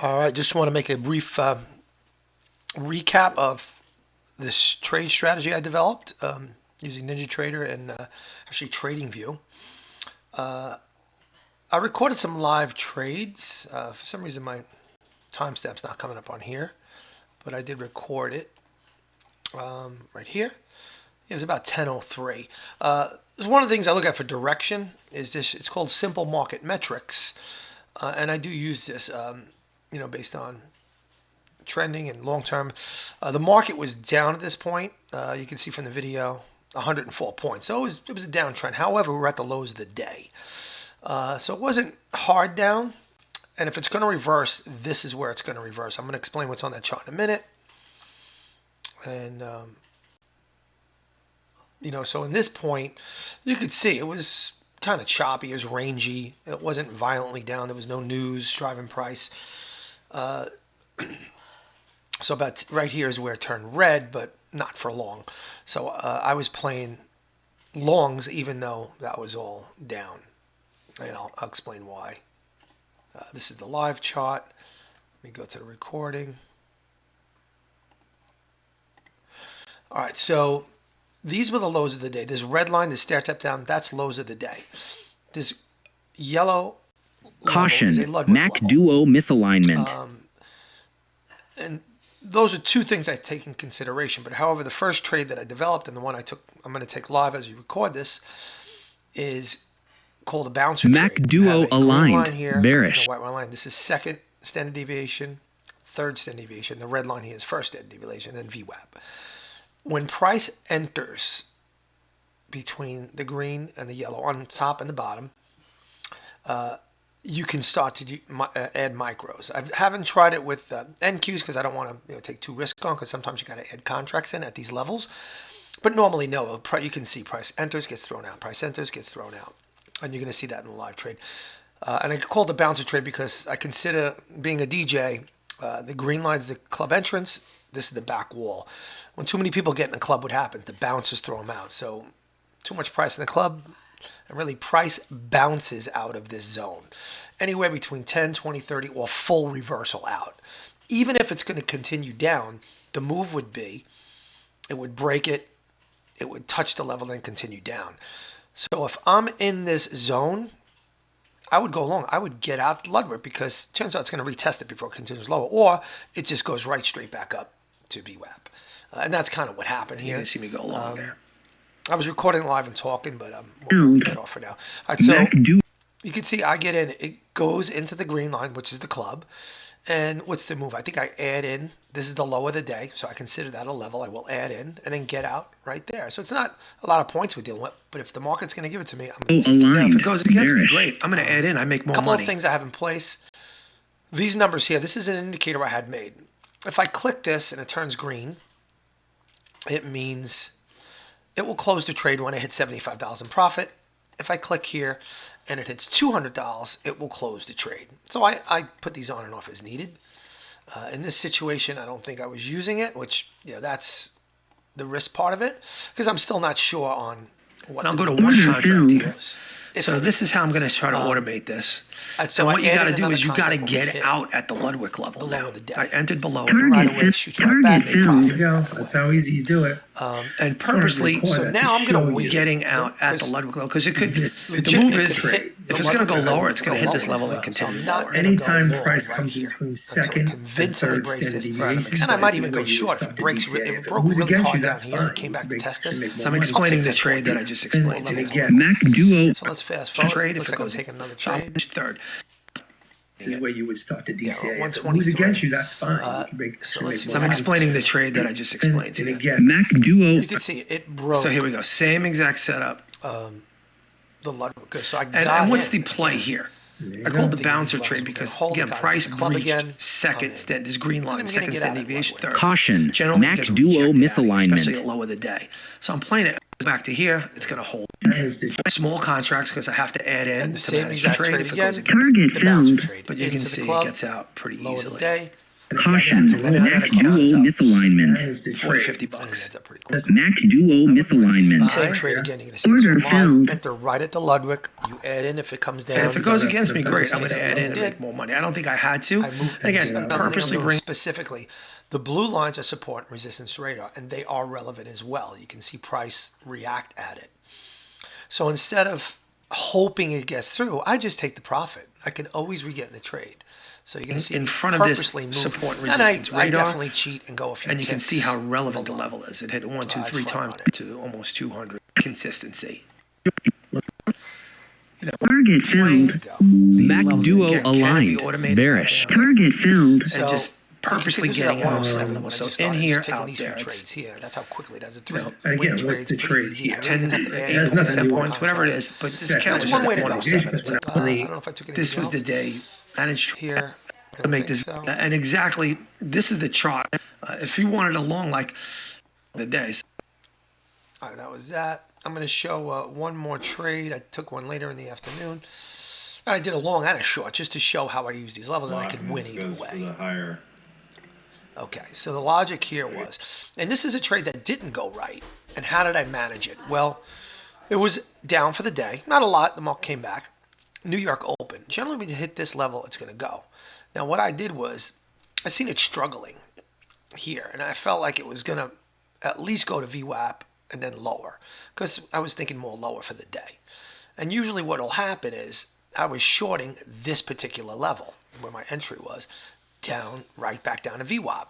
All right, just want to make a brief recap of this trade strategy I developed using NinjaTrader and actually TradingView. I recorded some live trades. For some reason, my timestamp's not coming up on here, but I did record it right here. It was about 10:03. One of the things I look at for direction is this. It's called simple market metrics, and I do use this, based on trending and long term. The market was down at this point. You can see from the video, 104 points. So it was a downtrend. However, we're at the lows of the day. So it wasn't hard down. And if it's going to reverse, this is where it's going to reverse. I'm going to explain what's on that chart in a minute. And, so in this point, you could see it was kind of choppy. It was rangy. It wasn't violently down. There was no news driving price. So about right here is where it turned red, but not for long. So I was playing longs even though that was all down. And I'll explain why. This is the live chart. Let me go to the recording. All right, so these were the lows of the day. This red line, this stair step down, that's lows of the day. This yellow caution, MAC duo misalignment. And those are two things I take in consideration. But however, the first trade that I developed and the one I'm going to take live as you record this, is called a bouncer MAC trade. duo aligned, here, bearish. White line. This is second standard deviation, third standard deviation. The red line here is first standard deviation, and then VWAP. When price enters between the green and the yellow on top and the bottom, you can start to add micros. I haven't tried it with NQs because I don't want to take too risk on, because sometimes you got to add contracts in at these levels. But normally, no. You can see price enters, gets thrown out. Price enters, gets thrown out. And you're going to see that in the live trade. And I call it a bouncer trade because I consider, being a DJ, the green line's the club entrance. This is the back wall. When too many people get in the club, what happens? The bouncers throw them out. So too much price in the club, and really price bounces out of this zone. Anywhere between 10, 20, 30, or full reversal out. Even if it's going to continue down, the move would be, it would break it, it would touch the level, then continue down. So if I'm in this zone, I would go long. I would get out the Ludwig because turns out it's going to retest it before it continues lower, or it just goes right straight back up to VWAP. And that's kind of what happened here. You're going to see me go along there. I was recording live and talking, but we'll get off for now. All right, so you can see I get in. It goes into the green line, which is the club. And what's the move? I think I add in. This is the low of the day, so I consider that a level. I will add in and then get out right there. So it's not a lot of points we're dealing with, but if the market's going to give it to me, I'm going to take it. If it goes against me, great. I'm going to add in. I make more money. A couple of things I have in place. These numbers here, this is an indicator I had made. If I click this and it turns green, it means it will close the trade when it hits $75 in profit. If I click here and it hits $200, it will close the trade. So I put these on and off as needed. In this situation, I don't think I was using it, which, that's the risk part of it, because I'm still not sure on what. I'll go to one contract here. So this is how I'm going to try to automate this. So what you got to do is you got to get out at the Ludwig level now. I entered below it. Right away, shoots right back. There you go. That's how easy you do it. And purposely, so now I'm going to we're getting out at the Ludwig level because it could. The move is if it's going to go lower, it's going to hit this level and continue lower. Anytime price comes between second and third standard deviation, and I might even go short if it breaks. If it broke really hard down here and came back to test this. So I'm explaining the trade that I just explained to you. MAC duo. So let's fast forward. Trade Looks if it like I'm goes taking another trade. Third. This is where you would start to DCA. If it 123. moves against you, that's fine. You can make, So make let's see. more I'm money. explaining the trade that I just explained to And you. again, MAC duo. You can see it broke. So here we go. Same exact setup. The Ludwig. Good. So I got And what's in. the play here? there you I go. called the bouncer trade because, Hold again, the guy. price It's a club breached again. second stand. This green line, I'm gonna second get stand out of deviation, Ludwig. third. Caution, Generally MAC gets duo rejected out of here, misalignment. especially at low of the day. So I'm playing it back to here. It's going to hold. That is the Small contracts because I have to add in The to same manage the exact trade trade if it again. goes against. Target The bouncer filled. trade. But you can Into the see club, it gets out pretty low of the easily. day. Caution, Mac Duo misalignment. That is the $40, trade. $50. That's up pretty quick. Mac Duo misalignment. Same trade again. You're going to see Order this live. filled. Enter right at the Ludwig. You add in if it comes down. If it goes against me, great. I'm going to add in and make more money. I don't think I had to. I moved. And again, Another thing I'm purposely doing bring. specifically, the blue lines are support and resistance radar, and they are relevant as well. You can see price react at it. So instead of hoping it gets through, I just take the profit. I can always re-get in the trade. So you're going to see In front of this purposely move. support and And resistance I radar, definitely cheat and go a few and you can ticks see how relevant the below. level is. It hit 1, 2, 3 front times run it. to almost 200. Consistency. Target filled. Go. Mac Levels, Duo again, can it be aligned. automated? Bearish. Yeah. Target filled. And So, just purposely you can getting see out this of is at 107 level. when I So just in started, here, just taking out these there. few It's trades here. That's how quickly it does it. No. And again, what's the trade here? here? 10, It has nothing to do with points, whatever it is. But this Set. count That's was one way just to at go. 107. Because It's not- I don't know if I took anything This was the else. day managed Here. to make this. So. And exactly, this is the chart. If you wanted a long, like the days. All right, that was that. I'm going to show one more trade. I took one later in the afternoon. I did a long and a short just to show how I use these levels and I could win either way. Okay, so the logic here was, and this is a trade that didn't go right. And how did I manage it? Well, it was down for the day. Not a lot. The market came back. New York open. Generally, when you hit this level, it's going to go. Now, what I did was, I seen it struggling here, and I felt like it was going to at least go to VWAP and then lower, because I was thinking more lower for the day. And usually what will happen is I was shorting this particular level where my entry was down, right back down to VWAP.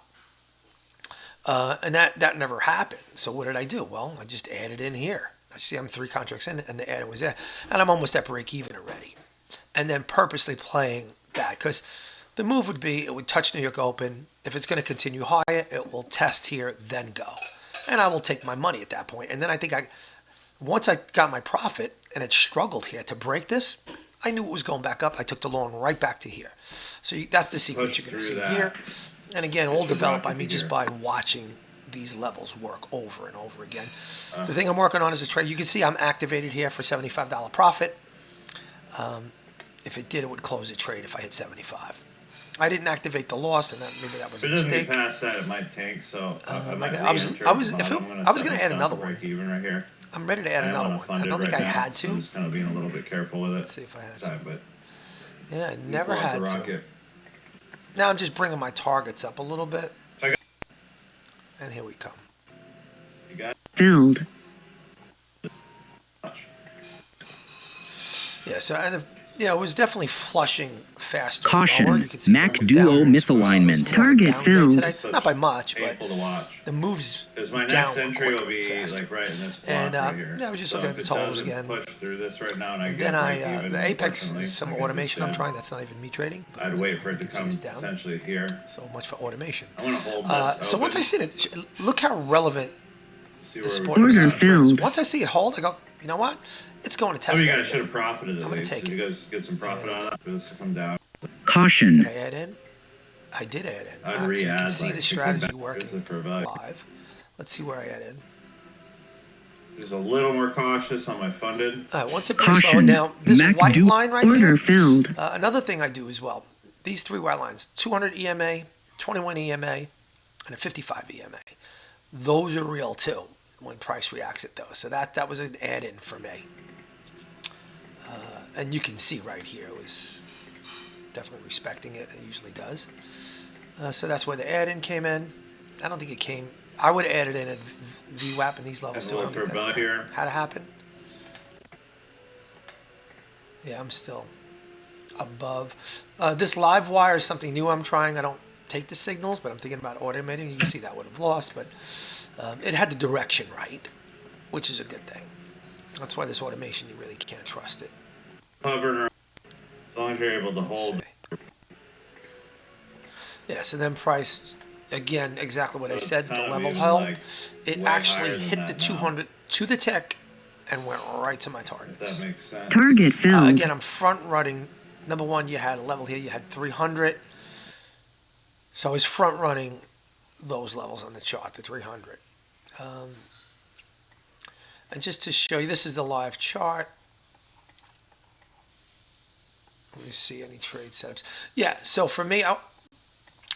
And that never happened. So what did I do? Well, I just added in here. I see I'm 3 contracts in and the add was there. And I'm almost at break even already. And then purposely playing that, because the move would be it would touch New York open. If it's going to continue higher, it will test here, then go. And I will take my money at that point. And then I think once I got my profit and it struggled here to break this, I knew it was going back up. I took the long right back to here. So that's the sequence you're going to see here. And again, all developed by me just by watching these levels work over and over again. The thing I'm working on is a trade. You can see I'm activated here for $75 profit. If it did, it would close the trade if I hit 75. I didn't activate the loss, and maybe that was a mistake. If it doesn't get past that, it might tank. So I was going to add another one. Even right here. I'm ready to add another one. I don't think I had to. I'm just kind of being a little bit careful with it. Let's see if I had to. But Yeah, I never had to. Now I'm just bringing my targets up a little bit. And here we come. You got Filled. Yeah, so and it was definitely flushing faster. Caution, lower. You can see Mac going Duo down. misalignment. It's more of a Target down day filled. today. Not by much, but painful to watch. the moves Because my down next were entry will quicker be and faster. like right in this block And right here. I was just So looking at if the it totals doesn't again. push through this right now, and I get Then break even, the Apex, unfortunately, some I get automation I'm this trying. That's not even me trading. But I'd wait for it to you can see come it's down. potentially here. So much for automation. I want to hold this. So once I see it, look how relevant see the where support we and Order resistance trade is. filled. Once I see it hold, I go, you know what? It's going to Oh, test you that guys should again. have profited at I'm gonna least. take Did you it. guys get some profit out of that for this to come down? Caution. Did I add in? I did add in. I'd All right, so you can re-add, see like, the to come strategy back working for value. live. Let's see where I add in. Just a little more cautious on my funded. All right, once it breaks lower, Caution. now this Mac white Duo. line right Order here. filled. Another thing I do as well. These 3 white lines: 200 EMA, 21 EMA, and a 55 EMA. Those are real too when price reacts at those. So that was an add-in for me. And you can see right here it was definitely respecting it. It usually does. So that's where the add-in came in. I don't think it came. I would have added in at VWAP in these levels Have too. a I look don't for think a that bell here. had to happen. Yeah, I'm still above. This live wire is something new I'm trying. I don't take the signals, but I'm thinking about automating. You can see that would have lost, but it had the direction right, which is a good thing. That's why this automation, you really can't trust it. Hovering around. As long as you're able to hold. Yeah, so then price, again, exactly what I It's said, the kind of level even, held. like, It way actually higher than hit that the now. 200 to the tick and went right to my If targets. that makes sense. Target filled. Again, I'm front running. Number one, you had a level here, you had 300. So I was front running those levels on the chart, the 300. And just to show you, this is the live chart. Let me see any trade setups. Yeah, so for me,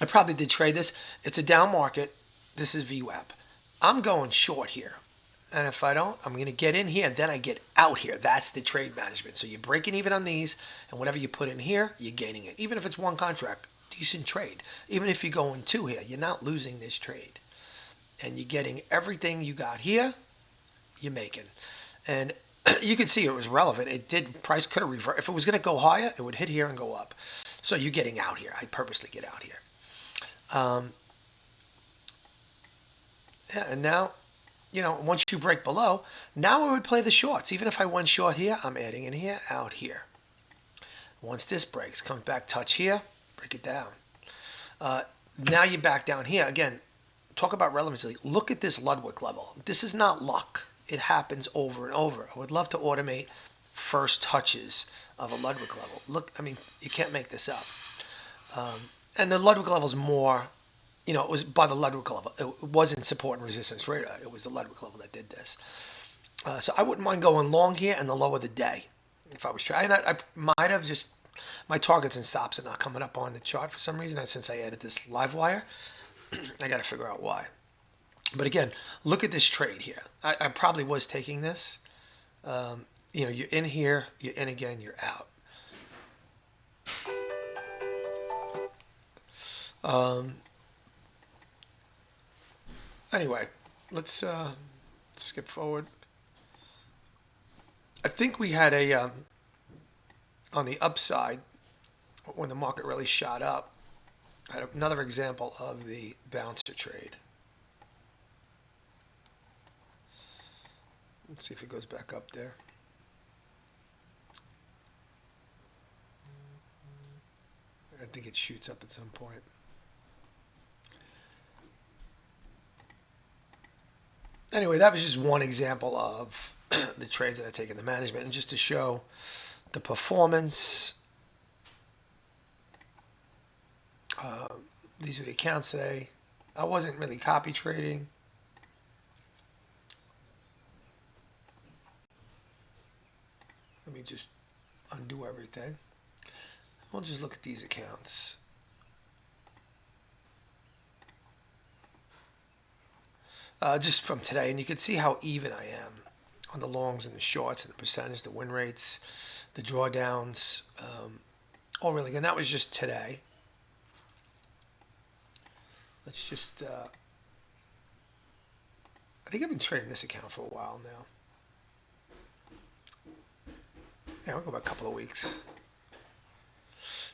I probably did trade this. It's a down market. This is VWAP. I'm going short here. And if I don't, I'm going to get in here, and then I get out here. That's the trade management. So you're breaking even on these, and whatever you put in here, you're gaining it. Even if it's one contract, decent trade. Even if you go in two here, you're not losing this trade. And you're getting everything you got here, you're making. And you can see it was relevant. It did, price could have reversed. If it was going to go higher, it would hit here and go up. So you're getting out here. I purposely get out here. Yeah, and now, once you break below, now I would play the shorts. Even if I went short here, I'm adding in here, out here. Once this breaks, comes back, touch here, break it down. Now you're back down here. Again, talk about relevancy. Look at this Ludwig level. This is not luck. It happens over and over. I would love to automate first touches of a Ludwig level. Look, I mean, you can't make this up. And the Ludwig level is more, it was by the Ludwig level. It wasn't support and resistance radar. It was the Ludwig level that did this. So I wouldn't mind going long here and the low of the day if I was trying. I might have just, my targets and stops are not coming up on the chart for some reason since I added this live wire. I got to figure out why. But again, look at this trade here. I probably was taking this. You're in here, you're in again, you're out. Anyway, let's skip forward. I think we had a on the upside when the market really shot up. I had another example of the bouncer trade. Let's see if it goes back up there. I think it shoots up at some point. Anyway, that was just one example of the trades that I take in the management, and just to show the performance. These are the accounts today. I wasn't really copy trading. Let me just undo everything. We'll just look at these accounts. Just from today, and you can see how even I am on the longs and the shorts and the percentage, the win rates, the drawdowns, all really good. And that was just today. Let's just, I think I've been trading this account for a while now. Yeah, I'll go back a couple of weeks.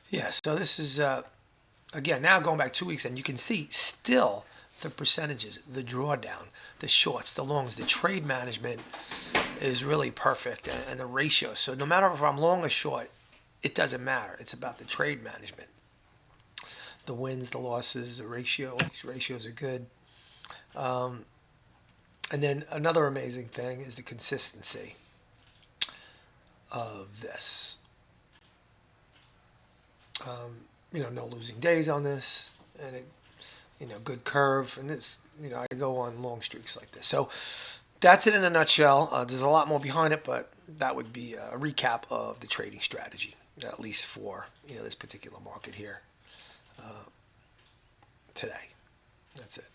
Yeah, so this is, again, now going back 2 weeks, and you can see still the percentages, the drawdown, the shorts, the longs, the trade management is really perfect, and the ratio. So no matter if I'm long or short, it doesn't matter. It's about the trade management. The wins, the losses, the ratio, these ratios are good. And then another amazing thing is the consistency of this. No losing days on this, and it, good curve, and this, I go on long streaks like this. So that's it in a nutshell. There's a lot more behind it, but that would be a recap of the trading strategy, at least for this particular market here today. That's it.